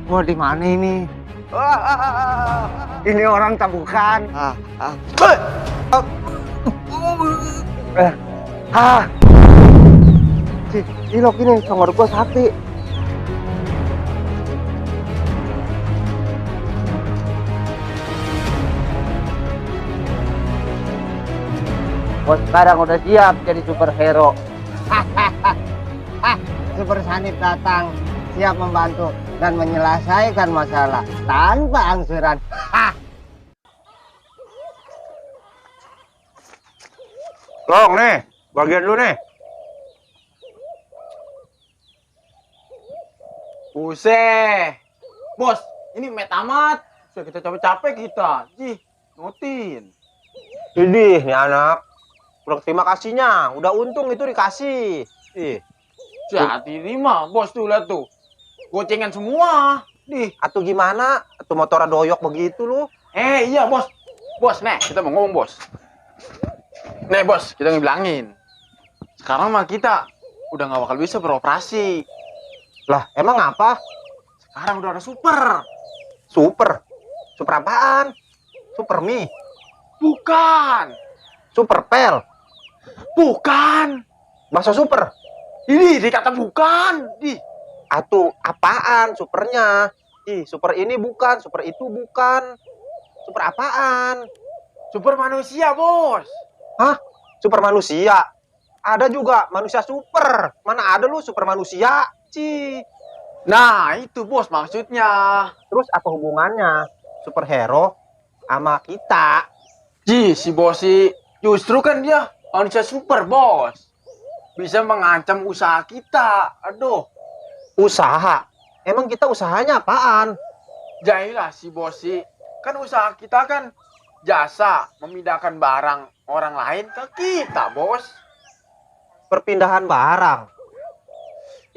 Wah, di mana ini? Ini orang tak bukan? Si Ilok ini songor gua sakti. Bos sekarang udah siap jadi superhero. Super Sanip datang, siap membantu dan menyelesaikan masalah tanpa angsuran. Long nih, bagian lu nih. Buset, bos, ini met amat. Sudah kita capek-capek kita, nutin. Ini nih anak, kurang terima kasihnya. Udah untung itu dikasih. Jadi ini mah, bos tuh lihat tuh, gocengan semua. Atau gimana? Atau motor doyok begitu lu? Iya bos, nih kita mau ngomong bos. Nih bos, kita ngebilangin. Sekarang mah kita udah nggak bakal bisa beroperasi. Lah, emang apa? Sekarang udah ada super. Super? Super apaan? Super mie? Bukan. Super pel? Bukan. Bakso super? Ini dikata bukan. Atau apaan supernya? Super ini bukan, super itu bukan. Super apaan? Super manusia, bos. Hah? Super manusia? Ada juga manusia super. Mana ada lu super manusia? Nah, itu bos maksudnya. Terus apa hubungannya superhero sama kita? Si bosi justru kan dia manusia super, bos. Bisa mengancam usaha kita. Aduh. Usaha? Emang kita usahanya apaan? Jailah si bosi. Kan usaha kita kan jasa memindahkan barang orang lain ke kita, bos. Perpindahan barang?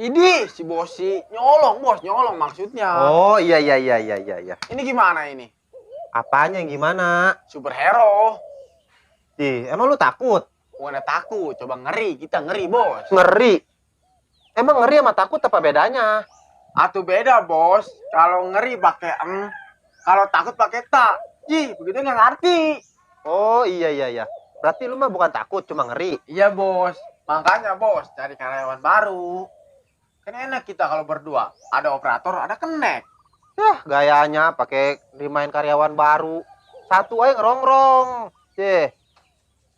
Ini si bosi nyolong, bos, nyolong maksudnya. Oh iya. Ini gimana ini? Apanya yang gimana? Superhero. Emang lu takut? Bukan takut, coba ngeri, kita ngeri, bos. Ngeri? Emang ngeri sama takut apa bedanya? Atau beda, bos. Kalau ngeri pakai kalau takut pakai tak. Begitu nggak ngerti. Oh iya. Berarti lu mah bukan takut, cuma ngeri. Iya, bos. Makanya, bos, cari karyawan baru. Kan enak kita kalau berdua. Ada operator, ada kenek. Yah, gayanya pakai dimain karyawan baru. Satu aja ngerongrong.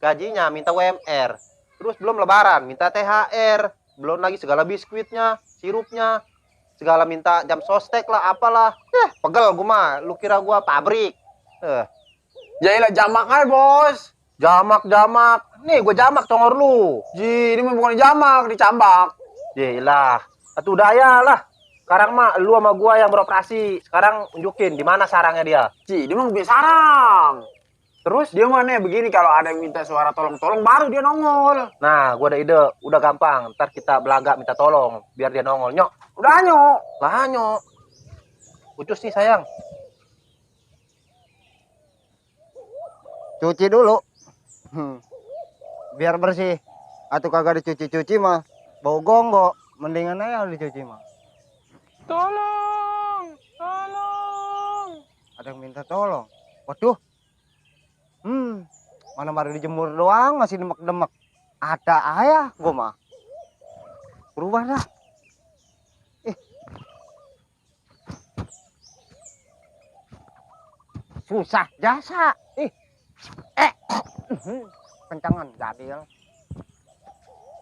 Gajinya minta UMR. Terus belum lebaran, minta THR. Belum lagi segala biskuitnya, sirupnya. Segala minta jam sostek lah, apalah. Pegel gua mah. Lu kira gua pabrik. Jailah jamak aja, bos. Jamak. Nih, gua jamak congor lu. Ini mah bukan jamak, dicambak. Yelah. Atuh daya lah. Sekarang mah lu sama gua yang beroperasi. Sekarang unjukin di mana sarangnya dia. Dia mah biasa sarang. Terus dia mana begini, kalau ada yang minta suara tolong-tolong baru dia nongol. Nah, gua ada ide. Udah gampang. Ntar kita belaga minta tolong biar dia nongol. Nyok. Udah nyok. Lah nyok. Ucus nih sayang. Cuci dulu. Biar bersih. Atau kagak dicuci-cuci mah bau gonggok. Mendingan aja dicuci mah. Tolong. Ada yang minta tolong. Waduh. Mana baru dijemur doang masih demek-demek. Ada ayah gua mah. Berubah dah. Susah jasa. Kencangan jadil.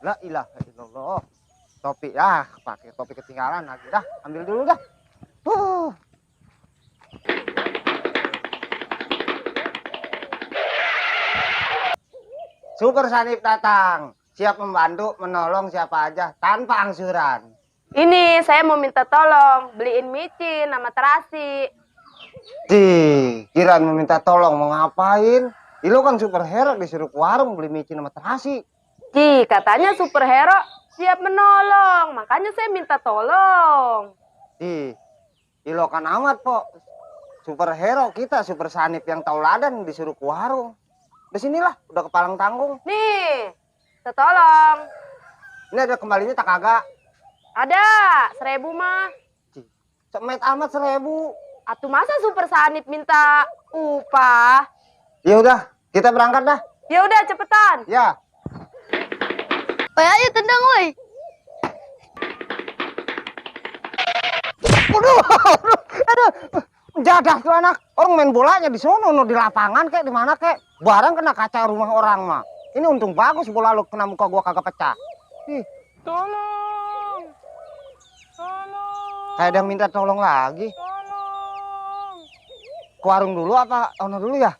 La ilaha illallah. Topi pakai topi ketinggalan lagi dah. Ambil dulu dah. Super Sanip datang. Siap membantu, menolong siapa aja tanpa angsuran. Ini saya mau minta tolong beliin micin sama terasi. Kirain meminta tolong mau ngapain? Lo kan superhero disuruh ke warung beli micin sama terasi. Katanya superhero siap menolong, makanya saya minta tolong. Lo kan amat, Po. Superhero kita, Super Sanip yang tauladan disuruh ke warung. Di sinilah, udah kepalang tanggung. Nih, tolong. Ini ada kembalinya tak kagak? Ada, 1000 mah. Semet amat 1000. Atuh masa Super Sanip minta upah? Ya udah, kita berangkat dah. Ya udah cepetan. Ya. Woi, ayo tendang woi. Aduh, jadah tuh anak. Orang main bolanya di sono, no, di lapangan kayak di mana kayak. Barang kena kaca rumah orang mah. Ini untung bagus bola lu kena muka gua kagak pecah. Ih, Tolong. kayak ada yang minta tolong lagi. Ke warung dulu apa ono dulu ya?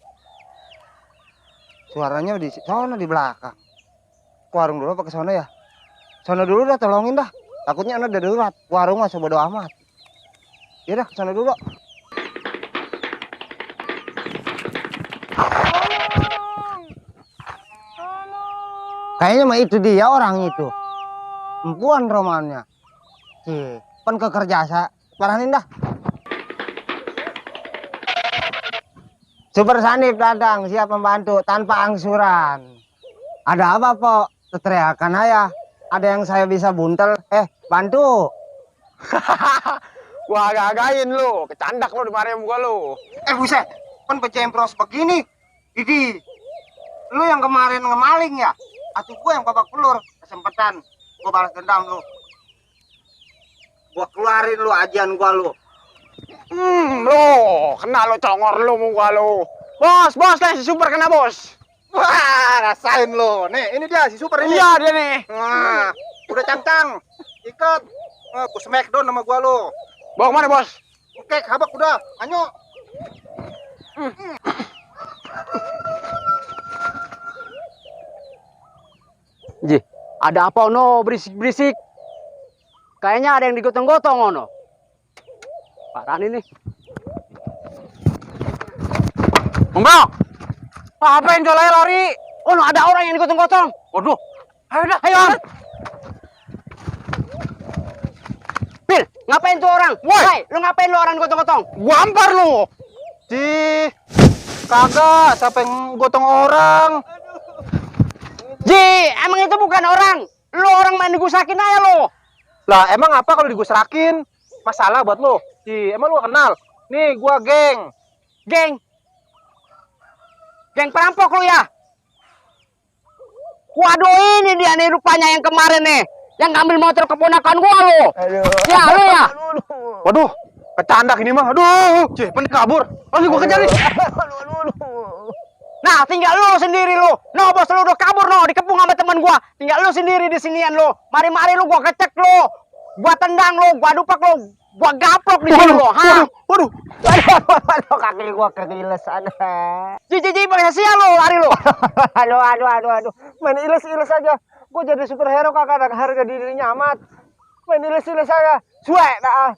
Suaranya di sono di belakang. Ke warung dulu apa ke sono ya? Sono dulu dah, tolongin dah. Takutnya ono darurat. Warung mah bodo amat. Ya dah, ke sono dulu. Kayaknya mah itu dia orang itu. Empuan romannya. Pen kekerja sa. Paranin dah. Super Sanip datang, siap membantu tanpa angsuran. Ada apa, Pok? Teriakan aja. Ada yang saya bisa buntel. Bantu. Gua agak-again lu, kecandak lu di mari muka lu. Buset. Pen pecempros begini. Didi. Lu yang kemarin ngemaling ya? Atau gue yang babak pelur, kesempatan gue balas dendam lu. Gue keluarin lu ajian gue lu. Lu, kena lu congor lu muka lu. Bos, nih si Super kena bos. Wah, rasain lu. Nih, ini dia si Super ini. Iya dia nih. Nah, udah cangcang. Ikat. Gue smackdown sama gue lu. Bawa kemana bos? Oke, habak udah. Anyo. Ji, ada apa ono berisik-berisik? Kayaknya ada yang digotong-gotong ono. Parah nih. Enggak. Ngapain jual lari? Oh, no, ada orang yang digotong-gotong. Waduh. Ayo dah, ayo. Pil, ngapain tuh orang? Woi. Hai, lu ngapain lu orang digotong-gotong? Gua ampar lu. Kagak, siapa yang gotong orang? Ji, emang itu bukan orang. Lu orang main digusakin aja lu. Lah, emang apa kalau digusrakin? Masalah buat lu. Emang lu kenal? Nih, gua geng. Geng. Geng perampok lu ya? Waduh, ini dia nih rupanya yang kemarin nih. Yang ngambil motor keponakan gua lu. Ya, lu ya? Waduh, kecandak ini mah. Aduh, pen kabur. Langsung gua kejar nih. Nah, tinggal lu sendiri lu. No, bos lu udah kabur no, dikepung sama teman gua. Tinggal lu sendiri di sinian lu. Mari-mari lu gua kecek lu. Gua tendang lu, gua dupak lu. Gua gaplok di sini lu. Ha? Waduh, kaki gua kegiles ada. Ji, pakai sial lu, lari lu. Aduh. Main iles-iles aja. Gua jadi superhero kagak ada harga dirinya amat. Main iles-iles aja. Suek dah.